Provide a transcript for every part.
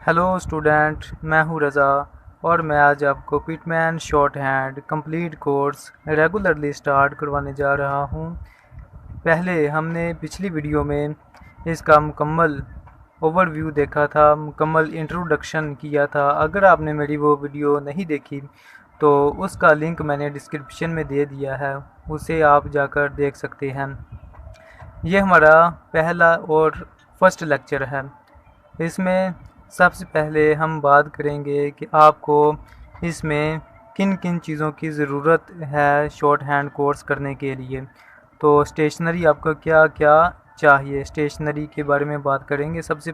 Hello student, मैं हूँ रज़ा और मैं आज आपको Pitman short hand complete course regularly start करवाने जा रहा हूँ। पहले हमने पिछली वीडियो में इसका मुकम्मल ओवरव्यू देखा था, मुकम्मल इंट्रोडक्शन किया था। अगर आपने मेरी वो वीडियो नहीं देखी तो उसका लिंक मैंने डिस्क्रिप्शन में दे दिया है, उसे आप जाकर देख सकते हैं। ये हमारा पहला और फर्स्ट लेक्चर है। इसमें सबसे पहले हम बात करेंगे कि आपको इसमें किन किन चीज़ों की ज़रूरत है शॉर्ट हैंड कोर्स करने के लिए। तो स्टेशनरी आपको क्या क्या चाहिए, स्टेशनरी के बारे में बात करेंगे। सबसे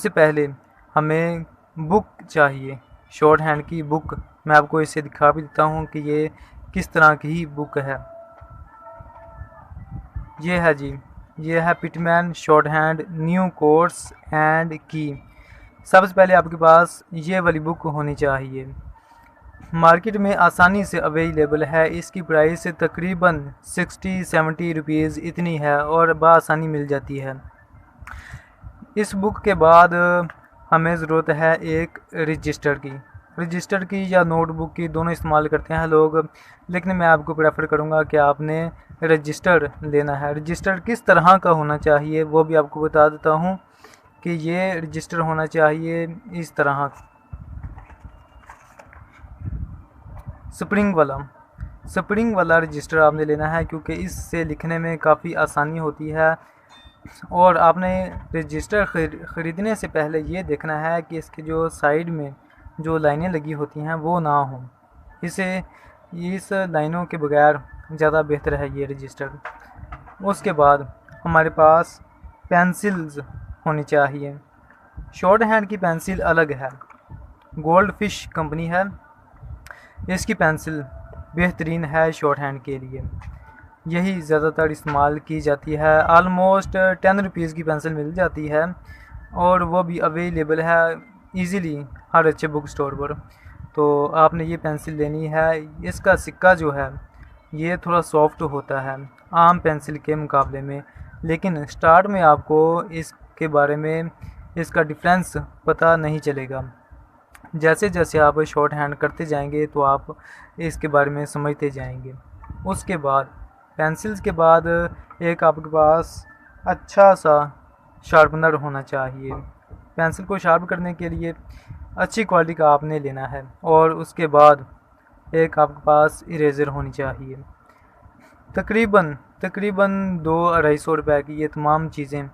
पहले हमें बुक चाहिए, शॉर्ट हैंड की बुक। मैं आपको इसे दिखा भी देता हूँ कि ये किस तरह की बुक है। ये है जी, ये है Pitman short hand new course and की। सबसे पहले आपके पास ये वाली बुक होनी चाहिए। मार्केट में आसानी से अवेलेबल है। इसकी प्राइस तकरीबन 60-70 रुपीज़ इतनी है और बआसानी मिल जाती है। इस बुक के बाद हमें ज़रूरत है एक रजिस्टर की या नोटबुक की, दोनों इस्तेमाल करते हैं लोग, लेकिन मैं आपको प्रेफर करूँगा कि आपने रजिस्टर लेना है। रजिस्टर किस तरह का होना चाहिए वो भी आपको बता देता हूँ कि ये रजिस्टर होना चाहिए इस तरह, स्प्रिंग वाला रजिस्टर आपने लेना है, क्योंकि इससे लिखने में काफ़ी आसानी होती है। और आपने रजिस्टर ख़रीदने से पहले ये देखना है कि इसके जो साइड में जो लाइनें लगी होती हैं वो ना हों। इस लाइनों के बगैर ज़्यादा बेहतर है ये रजिस्टर। उसके बाद हमारे पास पेंसिल्स होनी चाहिए। शॉर्ट हैंड की पेंसिल अलग है, गोल्ड फिश कंपनी है। इसकी पेंसिल बेहतरीन है शॉर्ट हैंड के लिए, यही ज़्यादातर इस्तेमाल की जाती है। आलमोस्ट 10 रुपीज़ की पेंसिल मिल जाती है और वो भी अवेलेबल है इजीली हर अच्छे बुक स्टोर पर। तो आपने ये पेंसिल लेनी है। इसका सिक्का जो है ये थोड़ा सॉफ्ट होता है आम पेंसिल के मुकाबले में, लेकिन स्टार्ट में आपको इसके बारे में इसका डिफरेंस पता नहीं चलेगा। जैसे जैसे आप शॉर्ट हैंड करते जाएंगे तो आप इसके बारे में समझते जाएंगे। उसके बाद पेंसिल्स के बाद एक आपके पास अच्छा सा शार्पनर होना चाहिए। पेंसिल को शार्प करने के लिए अच्छी क्वालिटी का आपने लेना है। और उसके बाद एक आपके पास इरेज़र होनी चाहिए। तकरीबन तकरीबन 200-250 रुपये की ये तमाम चीज़ें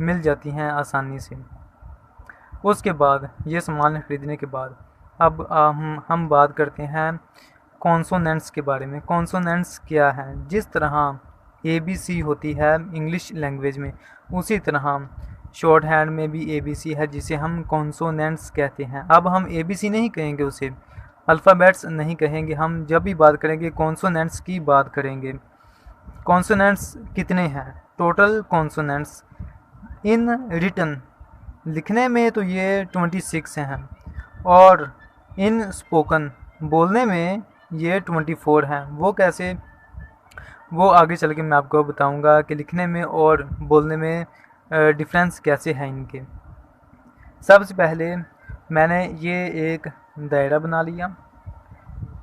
मिल जाती हैं आसानी से। उसके बाद ये सामान ख़रीदने के बाद अब हम बात करते हैं कॉन्सोनेंट्स के बारे में। कॉन्सोनेंट्स क्या हैं? जिस तरह ABC होती है इंग्लिश लैंग्वेज में, उसी तरह शॉर्ट हैंड में भी ABC है, जिसे हम कॉन्सोनेंट्स कहते हैं। अब हम ABC नहीं कहेंगे, उसे अल्फ़ाबेट्स नहीं कहेंगे। हम जब भी बात करेंगे कॉन्सोनेंट्स की बात करेंगे। कॉन्सोनेंट्स कितने हैं? टोटल कॉन्सोनेंट्स इन रिटन, लिखने में तो ये 26 हैं, और इन स्पोकन, बोलने में ये 24 हैं। वो कैसे, वो आगे चल के मैं आपको बताऊंगा कि लिखने में और बोलने में डिफरेंस कैसे है इनके। सबसे पहले मैंने ये एक दायरा बना लिया।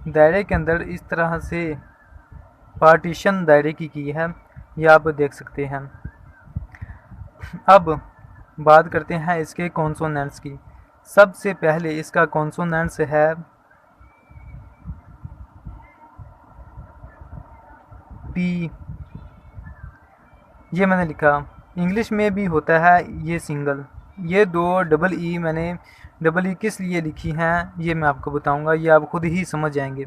दायरे के अंदर इस तरह से पार्टीशन दायरे की है, ये आप देख सकते हैं। अब बात करते हैं इसके कॉन्सोनेंट्स की। सबसे पहले इसका कॉन्सोनेंट्स है पी। ये मैंने लिखा, इंग्लिश में भी होता है ये सिंगल। ये दो डबल ई, मैंने डबल ई किस लिए लिखी हैं ये मैं आपको बताऊंगा, ये आप खुद ही समझ जाएंगे।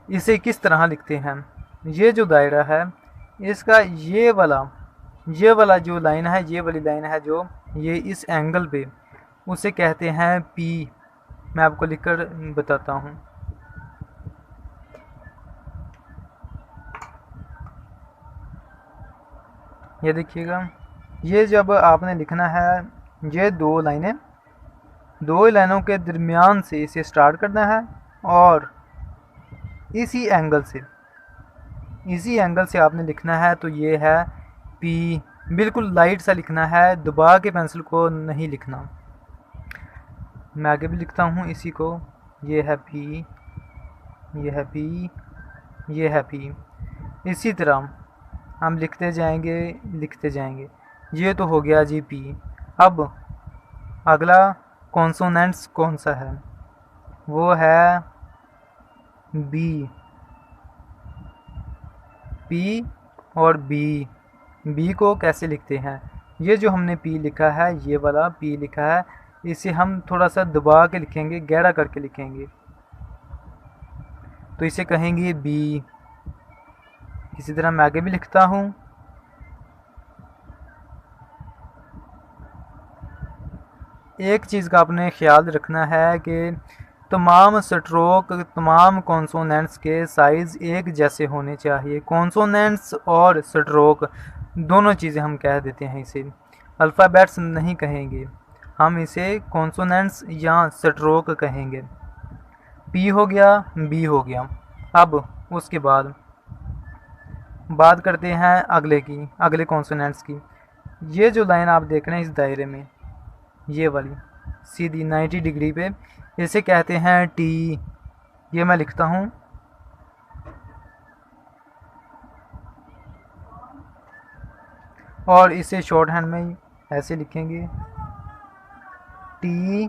इसे किस तरह लिखते हैं? ये जो दायरा है इसका ये वाला जो लाइन है, ये वाली लाइन है जो ये इस एंगल पे, उसे कहते हैं पी। मैं आपको लिखकर बताता हूँ। ये देखिएगा, ये जब आपने लिखना है, ये दो लाइनों के दरमियान से इसे स्टार्ट करना है और इसी एंगल से आपने लिखना है। तो ये है पी बिल्कुल लाइट सा लिखना है, दबा के पेंसिल को नहीं लिखना। मैं आगे भी लिखता हूँ इसी को। ये है पी, ये है पी, ये है पी। इसी तरह हम लिखते जाएंगे, लिखते जाएंगे। ये तो हो गया जी पी। अब अगला कॉन्सोनेंट्स कौन सा है? वो है बी। पी और बी। बी को कैसे लिखते हैं? ये जो हमने पी लिखा है, ये वाला पी लिखा है, इसे हम थोड़ा सा दबा के लिखेंगे, गहरा करके लिखेंगे, तो इसे कहेंगे बी। इसी तरह मैं आगे भी लिखता हूँ। एक चीज़ का आपने ख्याल रखना है कि तमाम स्ट्रोक, तमाम कॉन्सोनेंट्स के साइज़ एक जैसे होने चाहिए। कॉन्सोनेंट्स और स्ट्रोक दोनों चीज़ें हम कह देते हैं, इसे अल्फ़ाबेट्स नहीं कहेंगे, हम इसे कॉन्सोनेंट्स या स्ट्रोक कहेंगे। पी हो गया, बी हो गया। अब उसके बाद बात करते हैं अगले की, अगले कॉन्सोनेंट्स की। ये जो लाइन आप देख रहे हैं इस दायरे में, ये वाली सीधी 90 डिग्री पे, इसे कहते हैं टी। ये मैं लिखता हूँ, और इसे शॉर्ट हैंड में ऐसे लिखेंगे, टी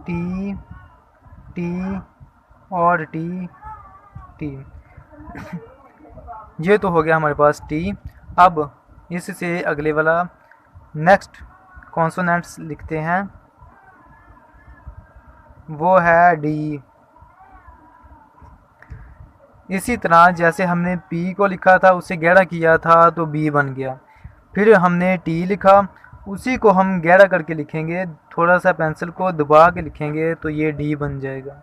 टी टी और टी टी। ये तो हो गया हमारे पास टी। अब इससे अगले वाला नेक्स्ट कॉन्सोनेंट्स लिखते हैं, वो है डी। इसी तरह जैसे हमने पी को लिखा था, उसे गहरा किया था तो बी बन गया। फिर हमने टी लिखा, उसी को हम गहरा करके लिखेंगे, थोड़ा सा पेंसिल को दबा के लिखेंगे तो ये डी बन जाएगा।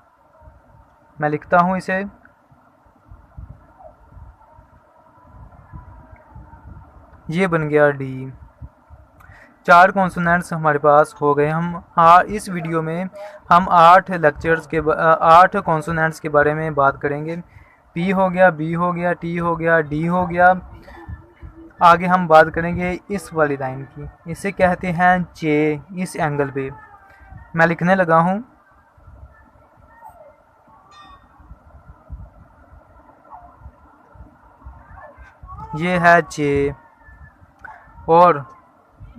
मैं लिखता हूँ इसे, ये बन गया डी। 4 कॉन्सोनेंट्स हमारे पास हो गए। हम इस वीडियो में हम 8 कॉन्सोनेंट्स के बारे में बात करेंगे। पी हो गया, बी हो गया, टी हो गया, डी हो गया। आगे हम बात करेंगे इस वाली लाइन की, इसे कहते हैं चे। इस एंगल पे मैं लिखने लगा हूँ, ये है चे। और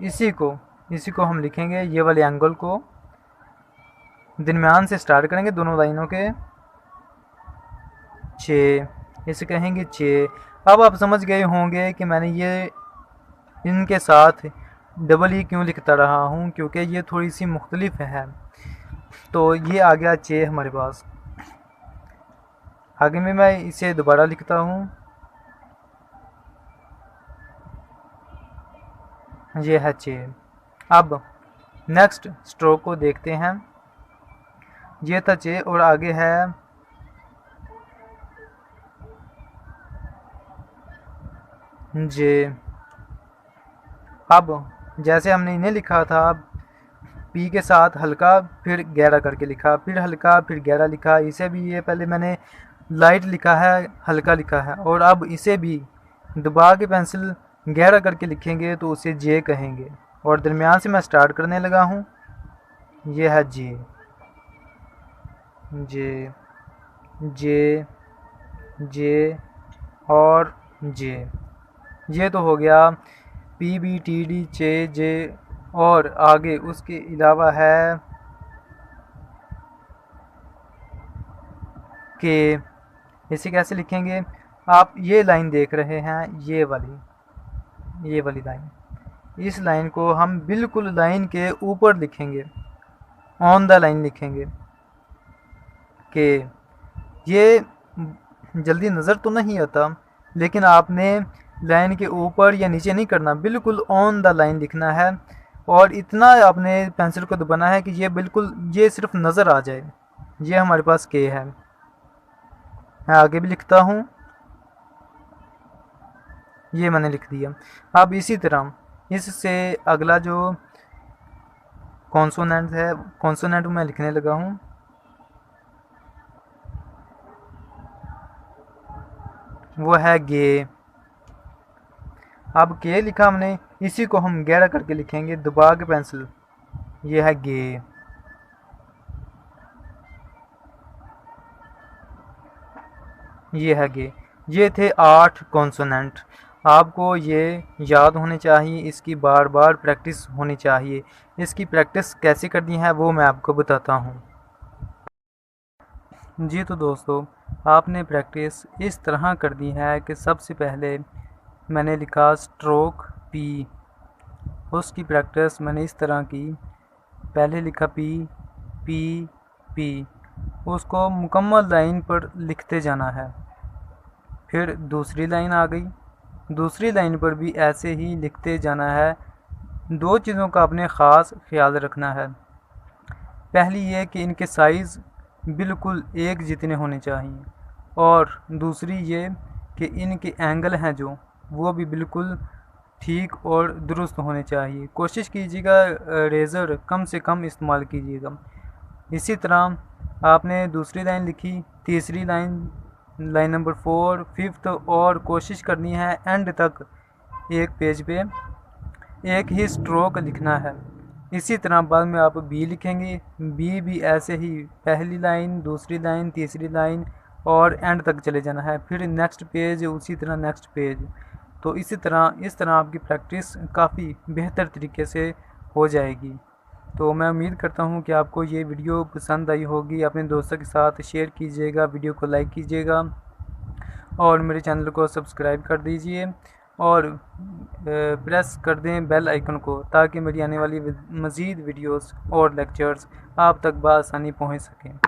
इसी को हम लिखेंगे, ये वाले एंगल को दरमियान से स्टार्ट करेंगे, दोनों लाइनों के चे, इसे कहेंगे चे। अब आप समझ गए होंगे कि मैंने ये इनके साथ डबल ई क्यों लिखता रहा हूँ, क्योंकि ये थोड़ी सी मुख्तलिफ है। तो ये आ गया चे हमारे पास। आगे में मैं इसे दोबारा लिखता हूँ, ये है चे। अब नेक्स्ट स्ट्रोक को देखते हैं, ये था चे और आगे है जे। अब जैसे हमने इन्हें लिखा था, पी के साथ हल्का फिर गहरा करके लिखा, फिर हल्का फिर गहरा लिखा। इसे भी ये पहले मैंने लाइट लिखा है, हल्का लिखा है, और अब इसे भी दबा के पेंसिल गहरा करके लिखेंगे तो उसे जे कहेंगे। और दरमियान से मैं स्टार्ट करने लगा हूँ, ये है जे, जे, जे, जे और जे। ये तो हो गया पी, बी, टी, डी, चे, जे। और आगे उसके अलावा है के। इसे कैसे लिखेंगे? आप ये लाइन देख रहे हैं, ये वाली लाइन, इस लाइन को हम बिल्कुल लाइन के ऊपर लिखेंगे, ऑन द लाइन लिखेंगे। के ये जल्दी नज़र तो नहीं आता, लेकिन आपने लाइन के ऊपर या नीचे नहीं करना, बिल्कुल ऑन द लाइन लिखना है। और इतना आपने पेंसिल को दबाना है कि ये बिल्कुल, ये सिर्फ नज़र आ जाए। ये हमारे पास के है। मैं आगे भी लिखता हूँ, ये मैंने लिख दिया। अब इसी तरह इससे अगला जो कॉन्सोनेंट है, कॉन्सोनेंट मैं लिखने लगा हूँ, वो है गे। अब के लिखा हमने, इसी को हम गहरा करके लिखेंगे दबा के पेंसिल। ये है गे। ये है गे। ये थे 8 कॉन्सोनेंट। आपको ये याद होने चाहिए, इसकी बार बार प्रैक्टिस होनी चाहिए। इसकी प्रैक्टिस कैसे करनी है वो मैं आपको बताता हूँ। जी तो दोस्तों, आपने प्रैक्टिस इस तरह करनी है कि सबसे पहले मैंने लिखा स्ट्रोक पी, उसकी प्रैक्टिस मैंने इस तरह की। पहले लिखा पी पी पी, उसको मुकम्मल लाइन पर लिखते जाना है। फिर दूसरी लाइन आ गई, दूसरी लाइन पर भी ऐसे ही लिखते जाना है। दो चीज़ों का आपने ख़ास ख्याल रखना है। पहली ये कि इनके साइज़ बिल्कुल एक जितने होने चाहिए, और दूसरी ये कि इनके एंगल हैं जो, वो भी बिल्कुल ठीक और दुरुस्त होने चाहिए। कोशिश कीजिएगा रेज़र कम से कम इस्तेमाल कीजिएगा। इसी तरह आपने दूसरी लाइन लिखी, तीसरी लाइन, लाइन नंबर 4, 5th, और कोशिश करनी है एंड तक एक पेज पे एक ही स्ट्रोक लिखना है। इसी तरह बाद में आप बी लिखेंगे, बी भी ऐसे ही पहली लाइन, दूसरी लाइन, तीसरी लाइन और एंड तक चले जाना है। फिर नेक्स्ट पेज, उसी तरह नेक्स्ट पेज। तो इस तरह आपकी प्रैक्टिस काफ़ी बेहतर तरीके से हो जाएगी। तो मैं उम्मीद करता हूँ कि आपको ये वीडियो पसंद आई होगी। अपने दोस्तों के साथ शेयर कीजिएगा, वीडियो को लाइक कीजिएगा और मेरे चैनल को सब्सक्राइब कर दीजिए और प्रेस कर दें बेल आइकन को, ताकि मेरी आने वाली मज़ीद वीडियोस और लेक्चर्स आप तक बआसानी पहुँच सकें।